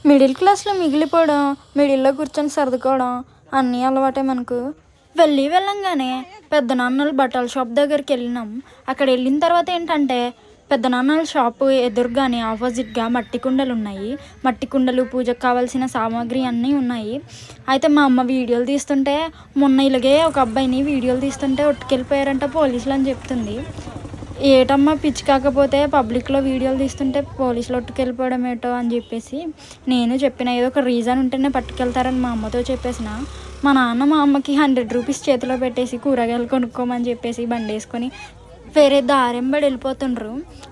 Middle క్లాస్లో మిగిలిపోవడం, మిడిల్లో కూర్చొని సర్దుకోవడం అన్నీ అలవాటే మనకు. వెళ్ళంగానే పెద్దనాన్నల బట్టల షాప్ దగ్గరికి వెళ్ళినాం. అక్కడ వెళ్ళిన తర్వాత ఏంటంటే పెద్దనాన్నల షాపు ఎదురుగానే ఆపోజిట్గా మట్టి కుండలు ఉన్నాయి. మట్టి కుండలు, పూజకు కావాల్సిన సామాగ్రి అన్నీ ఉన్నాయి. అయితే మా అమ్మ వీడియోలు తీస్తుంటే, మొన్న ఇలాగే ఒక అబ్బాయిని వీడియోలు తీస్తుంటే ఒట్టుకెళ్ళిపోయారంట పోలీసులు అని చెప్తుంది. ఏటమ్మా పిచ్చి కాకపోతే పబ్లిక్లో వీడియోలు తీస్తుంటే పోలీసులు ఒట్టుకెళ్ళిపోవడం ఏటో అని చెప్పేసి నేను చెప్పిన. ఏదో ఒక రీజన్ ఉంటేనే పట్టుకెళ్తారని మా అమ్మతో చెప్పేసిన. మా నాన్న మా అమ్మకి 100 రూపీస్ చేతిలో పెట్టేసి కూరగాయలు కొనుక్కోమని చెప్పేసి బండి వేసుకొని వేరే దారెంబడి వెళ్ళిపోతుండ్రు.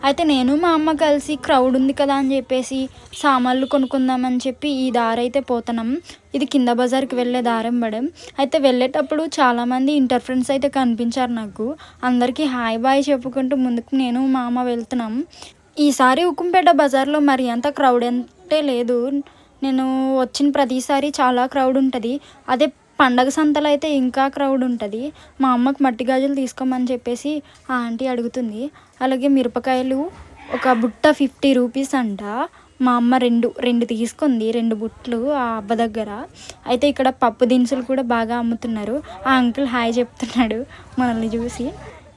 అయితే నేను మా అమ్మ కలిసి క్రౌడ్ ఉంది కదా అని చెప్పేసి సామాన్లు కొనుక్కుందామని చెప్పి ఈ దారి అయితే పోతున్నాం. ఇది కింద బజార్కి వెళ్ళే దారెంబడి. అయితే వెళ్ళేటప్పుడు చాలామంది ఇంటర్ ఫ్రెండ్స్ అయితే కనిపించారు నాకు. అందరికీ హాయ్ బాయ్ చెప్పుకుంటూ ముందుకు నేను మా అమ్మ వెళ్తున్నాం. ఈసారి ఉక్కుంపేట బజార్లో మరి అంత క్రౌడ్ అంటే లేదు. నేను వచ్చిన ప్రతిసారి చాలా క్రౌడ్ ఉంటుంది. అదే పండగ సంతలో అయితే ఇంకా క్రౌడ్ ఉంటుంది. మా అమ్మకి మట్టి గాజులు తీసుకోమని చెప్పేసి ఆ ఆంటీ అడుగుతుంది. అలాగే మిరపకాయలు ఒక బుట్ట 50 రూపీస్ అంట. మా అమ్మ రెండు తీసుకుంది, 2 బుట్టలు ఆ అబ్బ దగ్గర. అయితే ఇక్కడ పప్పు దినుసులు కూడా బాగా అమ్ముతున్నారు. ఆ అంకుల్ హాయ్ చెప్తున్నాడు మనల్ని చూసి.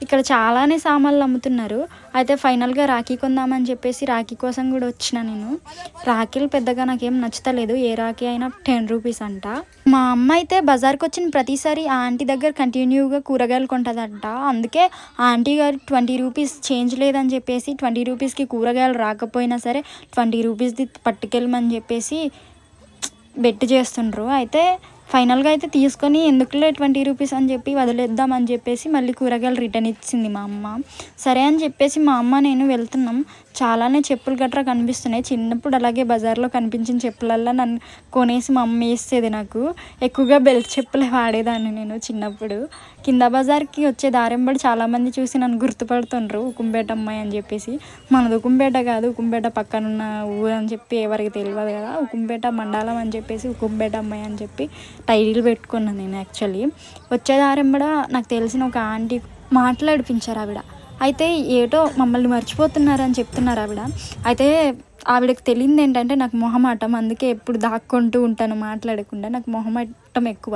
ఇక్కడ చాలానే సామాన్లు అమ్ముతున్నారు. అయితే ఫైనల్గా రాఖీ కొందామని చెప్పేసి రాఖీ కోసం కూడా వచ్చిన నేను. రాఖీలు పెద్దగా నాకేం నచ్చుతలేదు. ఏ రాఖీ అయినా 10 రూపీస్ అంట. మా అమ్మ అయితే బజార్కి వచ్చిన ప్రతిసారి ఆ ఆంటీ దగ్గర కంటిన్యూగా కూరగాయలు కొంటుందంట. అందుకే ఆ ఆంటీ గారు 20 రూపీస్ చేంజ్ లేదని చెప్పేసి 20 రూపీస్కి కూరగాయలు రాకపోయినా సరే 20 రూపీస్ది పట్టుకెళ్ళమని చెప్పేసి బెట్ చేస్తుండ్రు. అయితే ఫైనల్గా అయితే తీసుకొని ఎందుకులే 20 రూపీస్ అని చెప్పి వదిలేద్దామని చెప్పేసి మళ్ళీ కూరగాయలు రిటర్న్ ఇచ్చింది మా అమ్మ. సరే అని చెప్పేసి మా అమ్మ నేను వెళ్తున్నాం. చాలానే చెప్పులు గట్రా కనిపిస్తున్నాయి. చిన్నప్పుడు అలాగే బజార్లో కనిపించిన చెప్పులల్లా నన్ను కొనేసి మా అమ్మ వేసేది నాకు. ఎక్కువగా బెల్ట్ చెప్పులే వాడేదాన్ని నేను చిన్నప్పుడు. కింద బజార్కి వచ్చే దారెంబడి చాలామంది చూసి నన్ను గుర్తుపడుతుండ్రు, ఉకుంపేట అమ్మాయి అని చెప్పేసి. మనది ఉకుంపేట కాదు, ఉకుంపేట పక్కనున్న ఊరు అని చెప్పి ఎవరికి తెలియదు కదా. ఉకుంపేట మండలం అని చెప్పేసి ఉకుంపేట అమ్మాయి అని చెప్పి టైటిల్ పెట్టుకున్నాను నేను. యాక్చువల్లీ వచ్చే దారెంబడ నాకు తెలిసిన ఒక ఆంటీ మాట్లాడిపించారు ఆవిడ. అయితే ఏటో మమ్మల్ని మర్చిపోతున్నారని చెప్తున్నారు ఆవిడ. అయితే ఆవిడకి తెలియదు ఏంటంటే నాకు మొహమాటం. అందుకే ఎప్పుడు దాక్కుంటూ ఉంటాను మాట్లాడకుండా. నాకు మొహమాటం ఎక్కువ.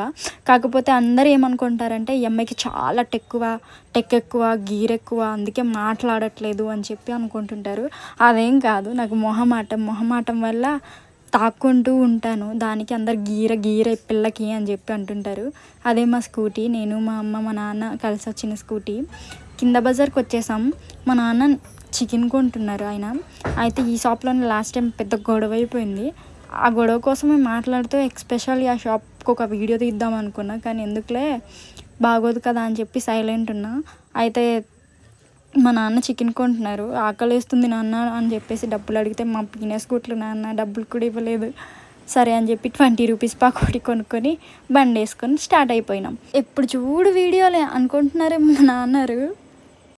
కాకపోతే అందరూ ఏమనుకుంటారంటే ఈ అమ్మాయికి చాలా టెక్ ఎక్కువ, గీర్ ఎక్కువ, అందుకే మాట్లాడట్లేదు అని చెప్పి అనుకుంటుంటారు. అదేం కాదు, నాకు మొహమాటం వల్ల తాక్కుంటూ ఉంటాను. దానికి అందరు గీర పిల్లకి అని చెప్పి అంటుంటారు. అదే మా స్కూటీ. నేను మా అమ్మ మా నాన్న కలిసి వచ్చిన స్కూటీ. కింద బజార్కి వచ్చేసాం. మా నాన్న చికెన్ కొంటున్నారు ఆయన. అయితే ఈ షాప్లోనే లాస్ట్ టైం పెద్ద గొడవ అయిపోయింది. ఆ గొడవ కోసమే మాట్లాడుతూ ఎక్స్పెషల్లీ ఆ షాప్కి ఒక వీడియో తీద్దాం అనుకున్నా. కానీ ఎందుకులే, బాగోదు కదా అని చెప్పి సైలెంట్ ఉన్నా. అయితే మా నాన్న చికెన్ కొంటున్నారు. ఆకలి వేస్తుంది నాన్న అని చెప్పేసి డబ్బులు అడిగితే మా పీనస్ గుట్లు నాన్న డబ్బులు కూడా ఇవ్వలేదు. సరే అని చెప్పి 20 రూపీస్ పకోడీ కొనుక్కొని బండి వేసుకొని స్టార్ట్ అయిపోయినాం. ఎప్పుడు చూడు వీడియోలే అనుకుంటున్నారేమో మా నాన్నారు.